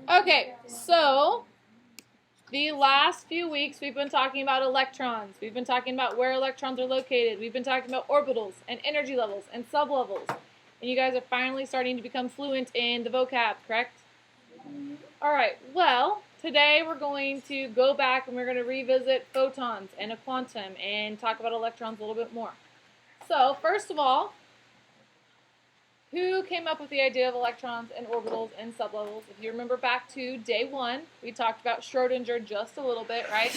Okay, so the last few weeks we've been talking about electrons. We've been talking about where electrons are located. We've been talking about orbitals and energy levels and sublevels. And you guys are finally starting to become fluent in the vocab, correct? Alright, well, today we're going to go back and we're going to revisit photons and a quantum and talk about electrons a little bit more. So, first of all, who came up with the idea of electrons and orbitals and sublevels? If you remember back to day 1, we talked about Schrodinger just a little bit, right?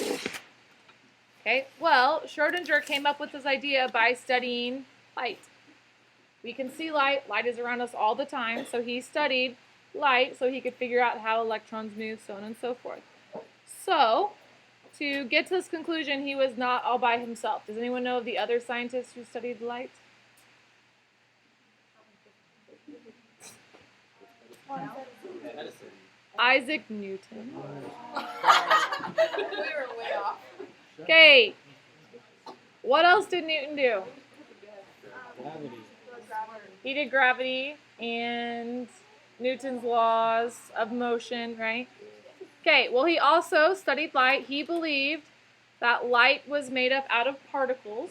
Okay, well, Schrodinger came up with this idea by studying light. We can see light. Light is around us all the time, so he studied light so he could figure out how electrons move, so on and so forth. So, to get to this conclusion, he was not all by himself. Does anyone know of the other scientists who studied light? Isaac Newton. We were way off. Okay. What else did Newton do? Gravity. He did gravity and Newton's laws of motion, right? Okay, well, he also studied light. He believed that light was made up out of particles.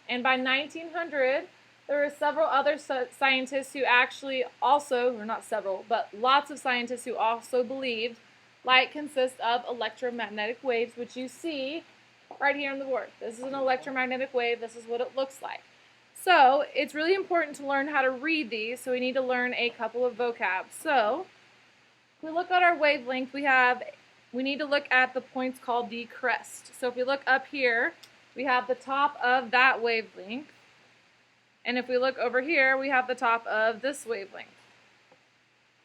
And by 1900, there were several other scientists who actually also, or not several, but lots of scientists who also believed light consists of electromagnetic waves, which you see right here on the board. This is an electromagnetic wave. This is what it looks like. So it's really important to learn how to read these, so we need to learn a couple of vocab. So if we look at our wavelength, we need to look at the points called the crest. So if we look up here, we have the top of that wavelength. And if we look over here, we have the top of this wavelength.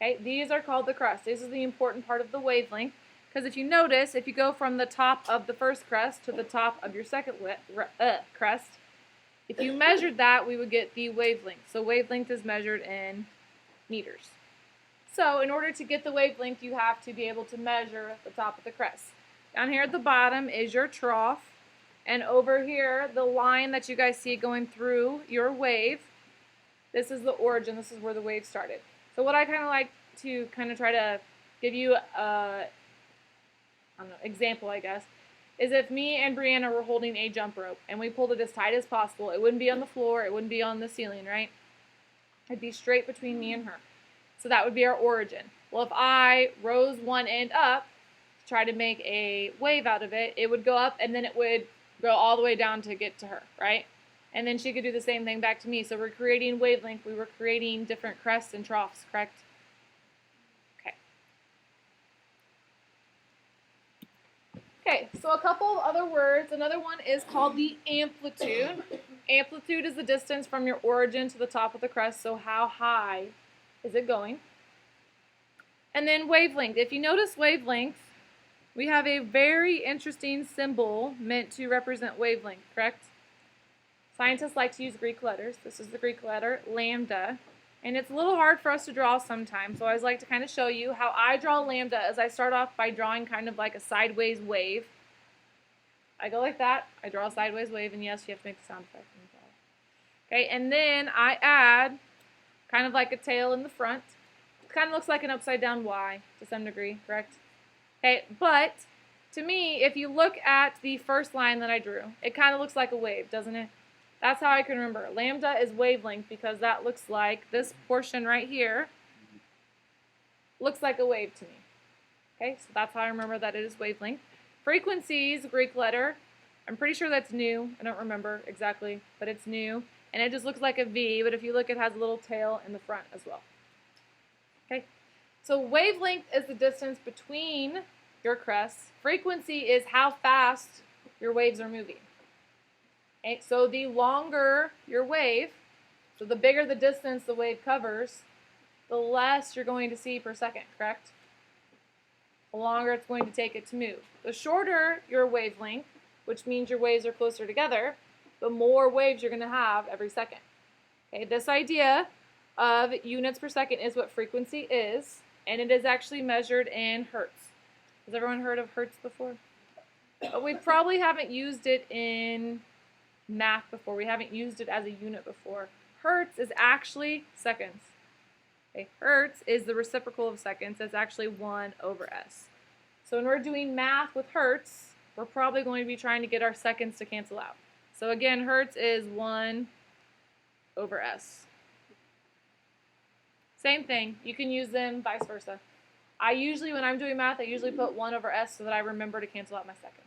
Okay, these are called the crest. This is the important part of the wavelength, because if you notice, if you go from the top of the first crest to the top of your second crest, if you measured that, we would get the wavelength. So wavelength is measured in meters. So in order to get the wavelength, you have to be able to measure the top of the crest. Down here at the bottom is your trough. And over here, the line that you guys see going through your wave, this is the origin. This is where the wave started. So what I kind of like to try to give you a example, I guess, is if me and Brianna were holding a jump rope and we pulled it as tight as possible, it wouldn't be on the floor, it wouldn't be on the ceiling, right? It'd be straight between me and her. So that would be our origin. Well, if I rose one end up to try to make a wave out of it, it would go up and then it would go all the way down to get to her, right? And then she could do the same thing back to me. So we're creating wavelength. We were creating different crests and troughs, correct? Okay. Okay, so a couple of other words. Another one is called the amplitude. Amplitude is the distance from your origin to the top of the crest, so how high is it going? And then wavelength. If you notice wavelength, we have a very interesting symbol meant to represent wavelength, correct? Scientists like to use Greek letters. This is the Greek letter, lambda. And it's a little hard for us to draw sometimes, so I always like to kind of show you how I draw lambda as I start off by drawing kind of like a sideways wave. I go like that, I draw a sideways wave, and yes, you have to make the sound effect. Okay, and then I add kind of like a tail in the front. It kind of looks like an upside down Y to some degree, correct? Okay, but to me, if you look at the first line that I drew, it kind of looks like a wave, doesn't it? That's how I can remember. Lambda is wavelength because that looks like this portion right here looks like a wave to me. Okay, so that's how I remember that it is wavelength. Frequency is a Greek letter. I'm pretty sure that's nu. I don't remember exactly, but it's nu. And it just looks like a V, but if you look, it has a little tail in the front as well. Okay, so wavelength is the distance between your crests. Frequency is how fast your waves are moving. Okay, so the longer your wave, so the bigger the distance the wave covers, the less you're going to see per second, correct? The longer it's going to take it to move. The shorter your wavelength, which means your waves are closer together, the more waves you're going to have every second. Okay, this idea of units per second is what frequency is, and it is actually measured in hertz. Has everyone heard of hertz before? But we probably haven't used it in math before. We haven't used it as a unit before. Hertz is actually seconds. Okay, hertz is the reciprocal of seconds. It's actually 1 over s. So when we're doing math with hertz, we're probably going to be trying to get our seconds to cancel out. So again, hertz is 1 over s. Same thing. You can use them vice versa. I usually, when I'm doing math, I usually put 1 over s so that I remember to cancel out my seconds.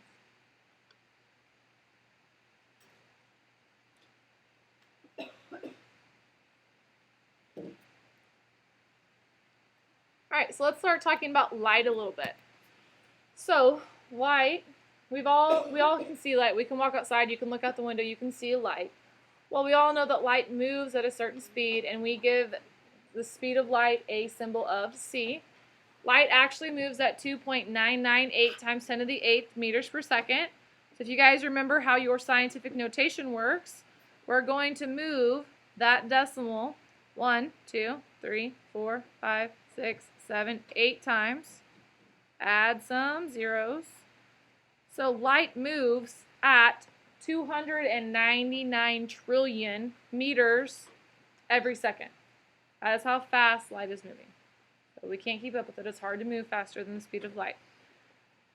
Alright, so let's start talking about light a little bit. So, light, we all can see light. We can walk outside, you can look out the window, you can see light. Well, we all know that light moves at a certain speed, and we give the speed of light a symbol of c. Light actually moves at 2.998 times 10 to the 8th meters per second. So if you guys remember how your scientific notation works, we're going to move that decimal 1, 2, 3, 4, 5, 6, 7, 8 times. Add some zeros. So light moves at 299 trillion meters every second. That is how fast light is moving. So we can't keep up with it. It's hard to move faster than the speed of light.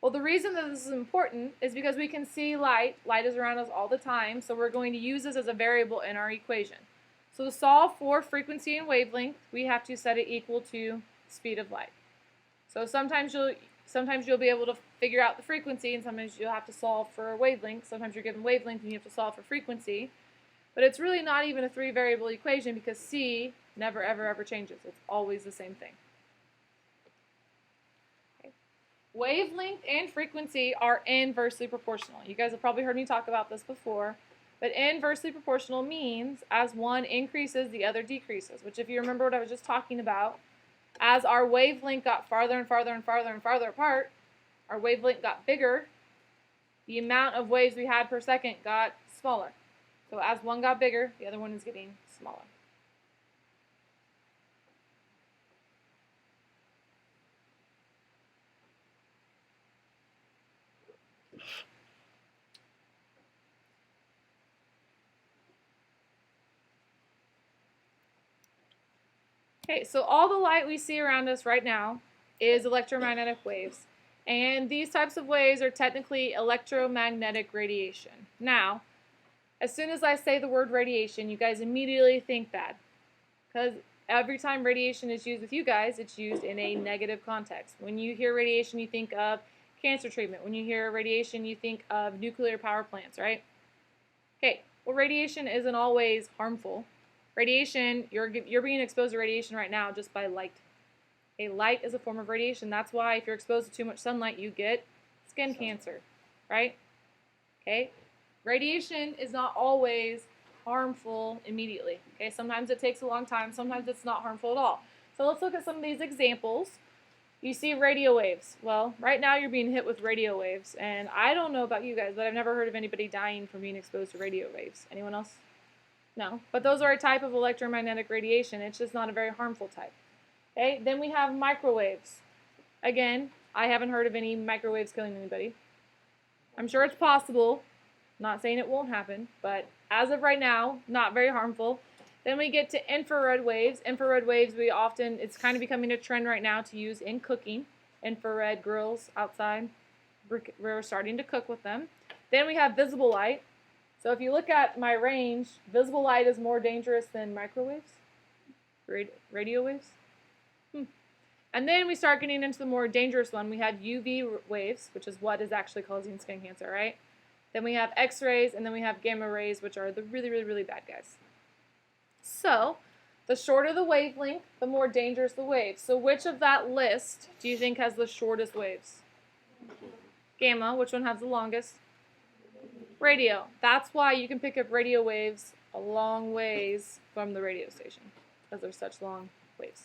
Well, the reason that this is important is because we can see light. Light is around us all the time, so we're going to use this as a variable in our equation. So to solve for frequency and wavelength, we have to set it equal to speed of light. So sometimes you'll be able to figure out the frequency, and sometimes you'll have to solve for a wavelength. Sometimes you're given wavelength and you have to solve for frequency. But it's really not even a 3-variable equation because c never ever changes. It's always the same thing. Okay. Wavelength and frequency are inversely proportional. You guys have probably heard me talk about this before. But inversely proportional means as one increases, the other decreases, which if you remember what I was just talking about, as our wavelength got farther and farther and farther and farther apart, our wavelength got bigger, the amount of waves we had per second got smaller. So as one got bigger, the other one is getting smaller. Okay, so all the light we see around us right now is electromagnetic waves. And these types of waves are technically electromagnetic radiation. Now, as soon as I say the word radiation, you guys immediately think bad. Because every time radiation is used with you guys, it's used in a negative context. When you hear radiation, you think of cancer treatment. When you hear radiation, you think of nuclear power plants, right? Okay, well, radiation isn't always harmful. Radiation, you're being exposed to radiation right now just by light. Okay, light is a form of radiation. That's why if you're exposed to too much sunlight, you get skin cancer, right? Okay, radiation is not always harmful immediately. Okay, sometimes it takes a long time. Sometimes it's not harmful at all. So let's look at some of these examples. You see radio waves. Well, right now you're being hit with radio waves, and I don't know about you guys, but I've never heard of anybody dying from being exposed to radio waves. Anyone else? No, but those are a type of electromagnetic radiation. It's just not a very harmful type. Okay, then we have microwaves. Again, I haven't heard of any microwaves killing anybody. I'm sure it's possible. Not saying it won't happen, but as of right now, not very harmful. Then we get to infrared waves. Infrared waves, it's kind of becoming a trend right now to use in cooking. Infrared grills outside, we're starting to cook with them. Then we have visible light. So if you look at my range, visible light is more dangerous than microwaves, radio waves. And then we start getting into the more dangerous one. We have UV waves, which is what is actually causing skin cancer, right? Then we have X-rays, and then we have gamma rays, which are the really bad guys. So the shorter the wavelength, the more dangerous the waves. So which of that list do you think has the shortest waves? Gamma. Which one has the longest? Radio. That's why you can pick up radio waves a long ways from the radio station, because they're such long waves.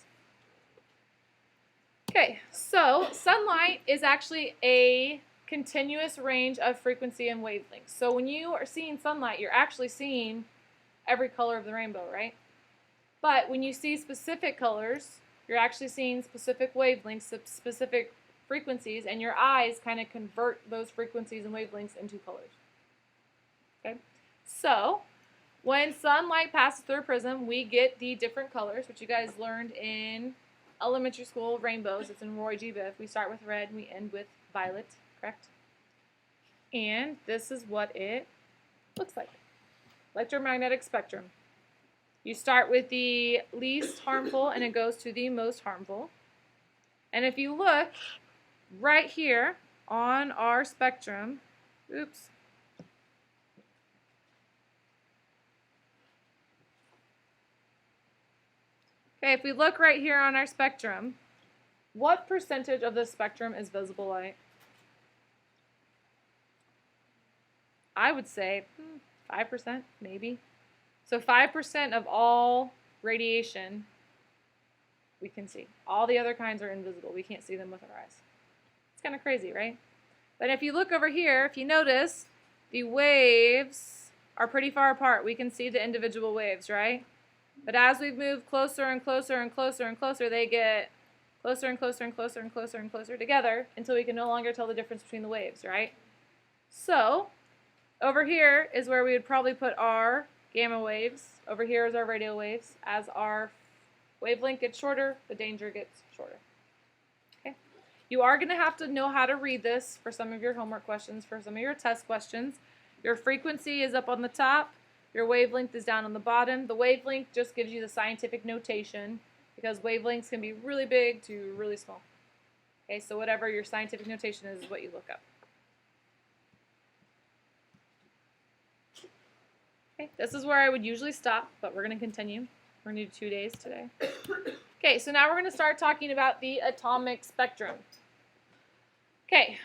Okay, so sunlight is actually a continuous range of frequency and wavelengths. So when you are seeing sunlight, you're actually seeing every color of the rainbow, right? But when you see specific colors, you're actually seeing specific wavelengths, specific frequencies, and your eyes kind of convert those frequencies and wavelengths into colors. Okay, so When sunlight passes through a prism, we get the different colors, which you guys learned in elementary school, rainbows. It's in Roy G. Biv. We start with red and we end with violet, correct? And this is what it looks like. Electromagnetic spectrum. You start with the least harmful and it goes to the most harmful. And if you look right here on our spectrum, oops. Okay, if we look right here on our spectrum, what percentage of the spectrum is visible light? I would say 5%, maybe. So 5% of all radiation we can see. All the other kinds are invisible. We can't see them with our eyes. It's kind of crazy, right? But if you look over here, if you notice, the waves are pretty far apart. We can see the individual waves, right? But as we move closer and closer and closer and closer, they get closer and closer and closer and closer and closer together until we can no longer tell the difference between the waves, right? So over here is where we would probably put our gamma waves. Over here is our radio waves. As our wavelength gets shorter, the danger gets shorter. Okay. You are going to have to know how to read this for some of your homework questions, for some of your test questions. Your frequency is up on the top. Your wavelength is down on the bottom. The wavelength just gives you the scientific notation because wavelengths can be really big to really small. Okay, so whatever your scientific notation is what you look up. Okay, this is where I would usually stop, but we're going to continue. We're going to do 2 days today. Okay, so now we're going to start talking about the atomic spectrum. Okay,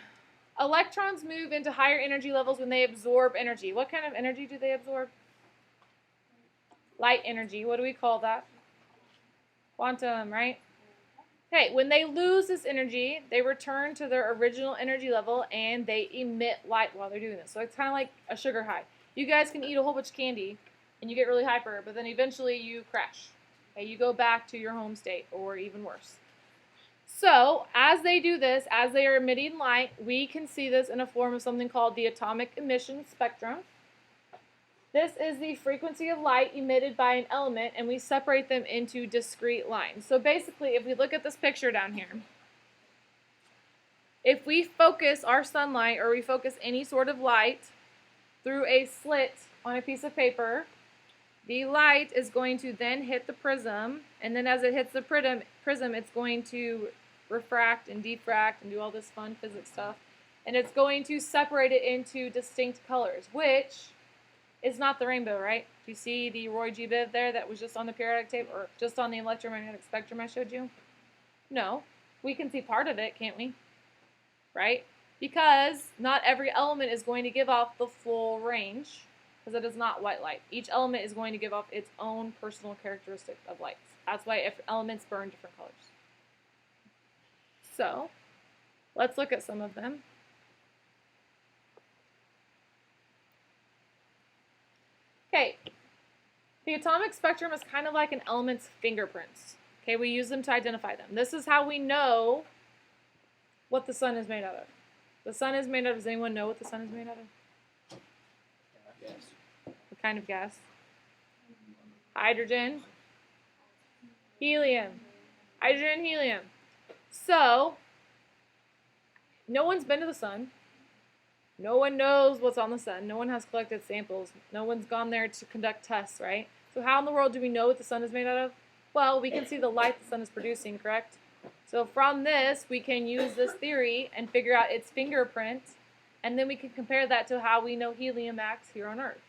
electrons move into higher energy levels when they absorb energy. What kind of energy do they absorb? Light energy. What do we call that? Quantum, right? Okay, when they lose this energy, they return to their original energy level and they emit light while they're doing this. So it's kind of like a sugar high. You guys can eat a whole bunch of candy and you get really hyper, but then eventually you crash. Okay, you go back to your home state or even worse. So as they do this, as they are emitting light, we can see this in a form of something called the atomic emission spectrum. This is the frequency of light emitted by an element, and we separate them into discrete lines. So basically, if we look at this picture down here, if we focus our sunlight or we focus any sort of light through a slit on a piece of paper, the light is going to then hit the prism, and then as it hits the prism, it's going to refract and diffract and do all this fun physics stuff, and it's going to separate it into distinct colors, which is not the rainbow, right? Do you see the Roy G. Biv there that was just on the periodic table, or just on the electromagnetic spectrum I showed you? No. We can see part of it, can't we? Right? Because not every element is going to give off the full range, because it is not white light. Each element is going to give off its own personal characteristic of light. That's why elements burn different colors. So, let's look at some of them. Okay, the atomic spectrum is kind of like an element's fingerprints. Okay, we use them to identify them. This is how we know what the sun is made out of. The sun is made out of, does anyone know what the sun is made out of? Yes. What kind of gas? Hydrogen, helium. Hydrogen, helium. So, no one's been to the sun. No one knows what's on the sun. No one has collected samples. No one's gone there to conduct tests, right? So how in the world do we know what the sun is made out of? Well, we can see the light the sun is producing, correct? So from this, we can use this theory and figure out its fingerprint, and then we can compare that to how we know helium acts here on Earth.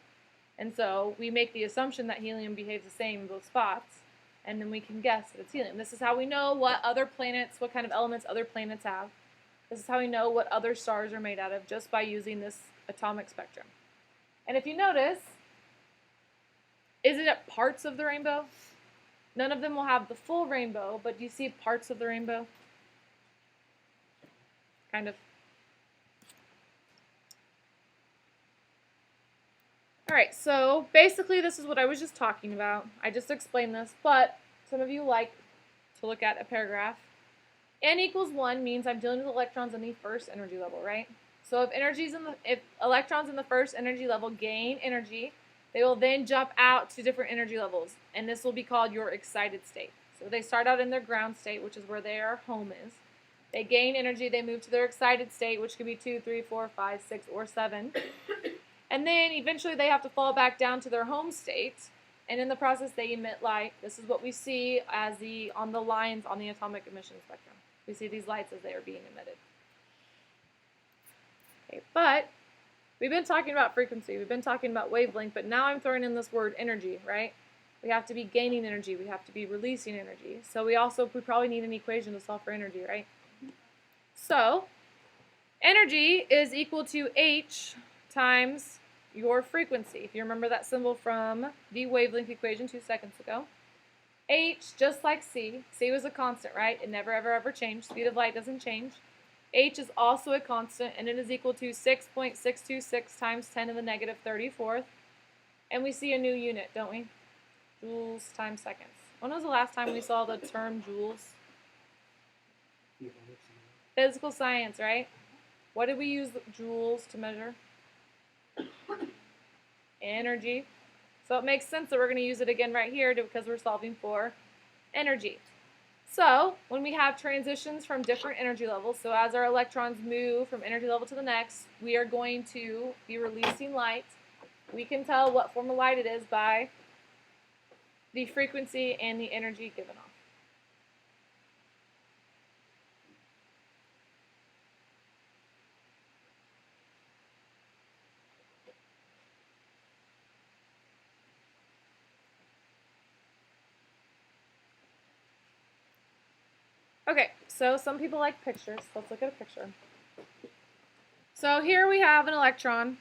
And so we make the assumption that helium behaves the same in both spots, and then we can guess that it's helium. This is how we know what other planets, what kind of elements other planets have. This is how we know what other stars are made out of, just by using this atomic spectrum. And if you notice, isn't it parts of the rainbow? None of them will have the full rainbow, but do you see parts of the rainbow? Kind of. Alright, so basically this is what I was just talking about. I just explained this, but some of you like to look at a paragraph. N equals 1 means I'm dealing with electrons in the first energy level, right? So if electrons in the first energy level gain energy, They will then jump out to different energy levels, and this will be called your excited state. So they start out in their ground state, which is where their home is. They gain energy, they move to their excited state, which could be 2, 3, 4, 5, 6, or 7. And then eventually they have to fall back down to their home state, and in the process they emit light. This is what we see as on the lines on the atomic emission spectrum. We see these lights as they are being emitted. Okay, but we've been talking about frequency, we've been talking about wavelength, but now I'm throwing in this word energy, right? We have to be gaining energy, we have to be releasing energy. So we probably need an equation to solve for energy, right? So energy is equal to H times your frequency. If you remember that symbol from the wavelength equation 2 seconds ago. H, just like C was a constant, right? It never, ever, ever changed. Speed of light doesn't change. H is also a constant, and it is equal to 6.626 times 10 to the negative 34th. And we see a new unit, don't we? Joules times seconds. When was the last time we saw the term joules? Physical science, right? What did we use joules to measure? Energy. So it makes sense that we're going to use it again right here because we're solving for energy. So when we have transitions from different energy levels, so as our electrons move from energy level to the next, we are going to be releasing light. We can tell what form of light it is by the frequency and the energy given off. Okay, so some people like pictures. Let's look at a picture. So here we have an electron.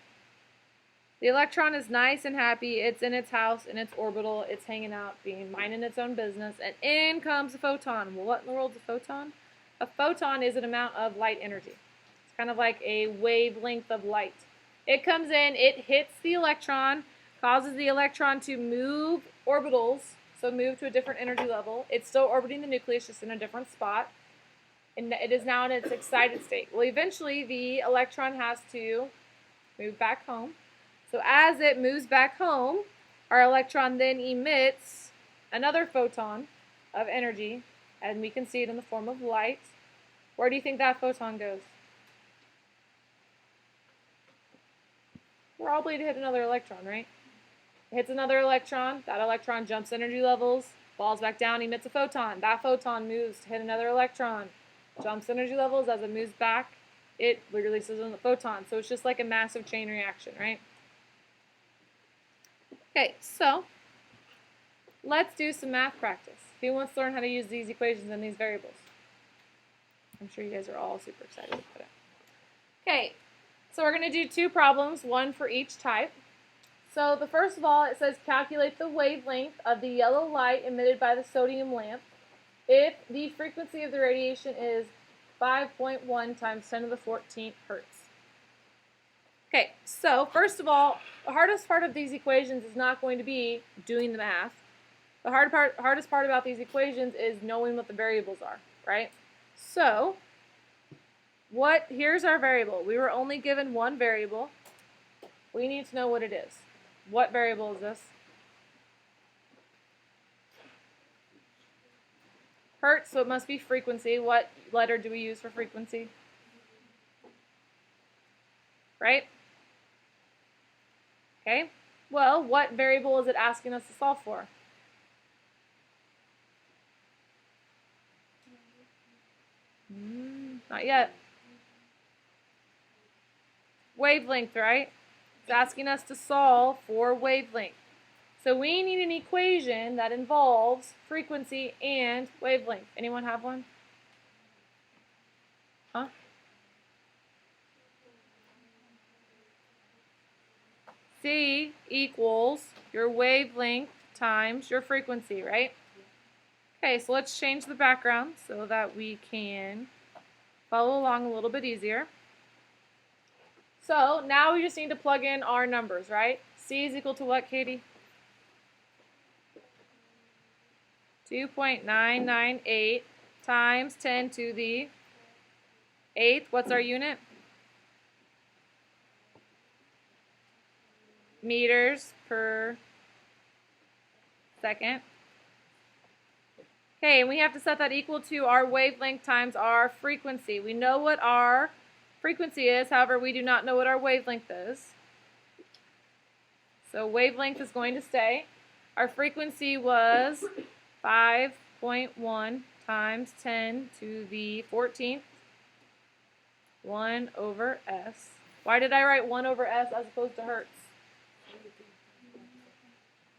The electron is nice and happy. It's in its house, in its orbital. It's hanging out, minding its own business. And in comes a photon. Well, what in the world is a photon? A photon is an amount of light energy. It's kind of like a wavelength of light. It comes in, it hits the electron, causes the electron to move orbitals, so move to a different energy level. It's still orbiting the nucleus, just in a different spot. And it is now in its excited state. Well, eventually the electron has to move back home. So as it moves back home, our electron then emits another photon of energy, and we can see it in the form of light. Where do you think that photon goes? Probably to hit another electron, right? It hits another electron, that electron jumps energy levels, falls back down, emits a photon. That photon moves to hit another electron, jumps energy levels. As it moves back, it releases a photon. So it's just like a massive chain reaction, right? Okay, so let's do some math practice. Who wants to learn how to use these equations and these variables? I'm sure you guys are all super excited about it. Okay, so we're going to do 2 problems, one for each type. So the first of all, it says calculate the wavelength of the yellow light emitted by the sodium lamp if the frequency of the radiation is 5.1 times 10 to the 14th hertz. Okay, so first of all, the hardest part of these equations is not going to be doing the math. The hardest part about these equations is knowing what the variables are, right? So, here's our variable. We were only given one variable. We need to know what it is. What variable is this? Hertz, so it must be frequency. What letter do we use for frequency? Right? Okay, well, what variable is it asking us to solve for? Not yet. Wavelength, right? It's asking us to solve for wavelength. So we need an equation that involves frequency and wavelength. Anyone have one? Huh? C equals your wavelength times your frequency, right? Okay, so let's change the background so that we can follow along a little bit easier. So now we just need to plug in our numbers, right? C is equal to what, Katie? 2.998 times 10 to the 8th. What's our unit? meters per second. Okay, and we have to set that equal to our wavelength times our frequency. We know what our frequency is, however, we do not know what our wavelength is. So wavelength is going to stay. Our frequency was 5.1 times 10 to the 14th, 1 over S. Why did I write 1 over S as opposed to hertz?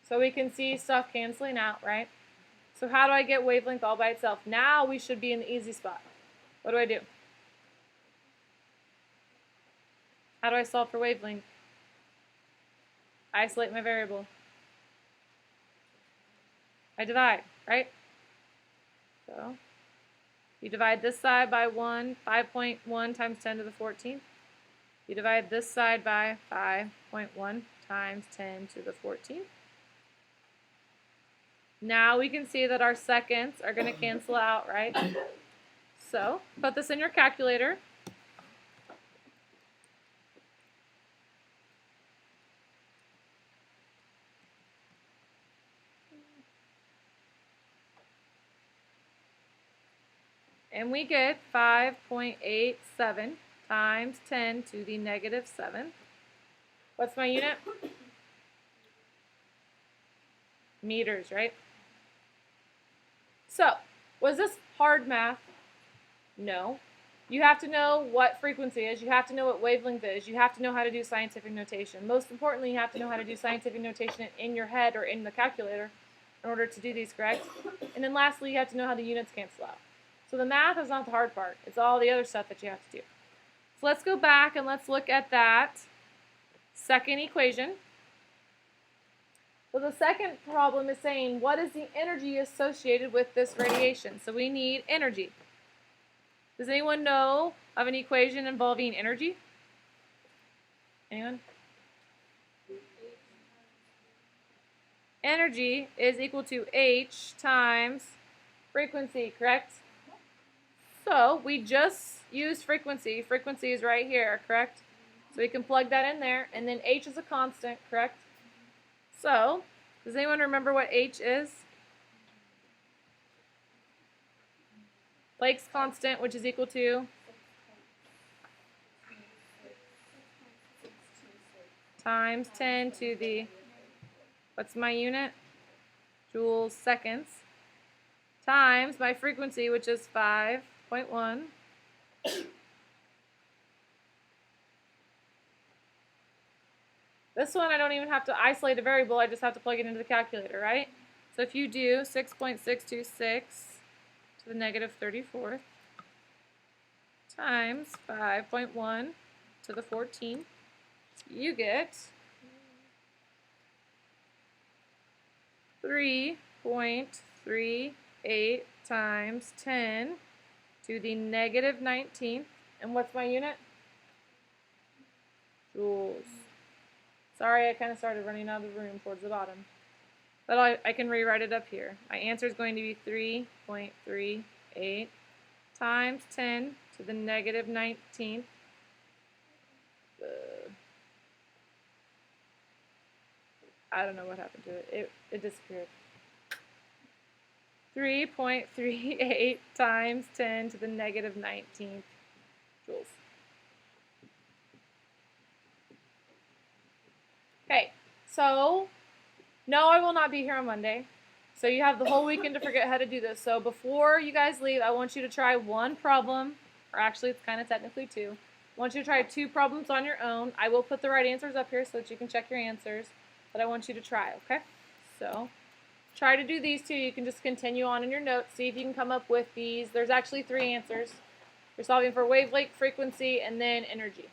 So we can see stuff canceling out, right? So how do I get wavelength all by itself? Now we should be in the easy spot. What do? How do I solve for wavelength? Isolate my variable. I divide, right? So you divide this side by 5.1 times 10 to the 14th. You divide this side by 5.1 times 10 to the 14th. Now we can see that our seconds are going to cancel out, right? So put this in your calculator. And we get 5.87 times 10 to the negative 7. What's my unit? Meters, right? So, was this hard math? No. You have to know what frequency is. You have to know what wavelength is. You have to know how to do scientific notation. Most importantly, you have to know how to do scientific notation in your head or in the calculator in order to do these, correct? And then lastly, you have to know how the units cancel out. So the math is not the hard part. It's all the other stuff that you have to do. So let's go back and let's look at that second equation. So the second problem is saying, what is the energy associated with this radiation? So we need energy. Does anyone know of an equation involving energy? Anyone? Energy is equal to H times frequency, correct? So we just used frequency. Frequency is right here, correct? So we can plug that in there, and then H is a constant, correct? So, does anyone remember what H is? Planck's constant, which is equal to times 10 to the, what's my unit? Joules seconds, times my frequency, which is 5.1. This one I don't even have to isolate a variable, I just have to plug it into the calculator, right? So if you do 6.626 to the negative 34th times 5.1 to the 14th, you get 3.38 times 10 to the negative 19th. And what's my unit? Joules. Sorry, I kind of started running out of the room towards the bottom. But I can rewrite it up here. My answer is going to be 3.38 times 10 to the negative 19th. I don't know what happened to it. It disappeared. 3.38 times 10 to the negative 19th joules. Okay, so no, I will not be here on Monday. So you have the whole weekend to figure out how to do this. So before you guys leave, I want you to try one problem, or actually it's kind of technically two. I want you to try 2 problems on your own. I will put the right answers up here so that you can check your answers, but I want you to try, okay? So try to do these 2. You can just continue on in your notes. See if you can come up with these. There's actually 3 answers. You're solving for wavelength, frequency, and then energy.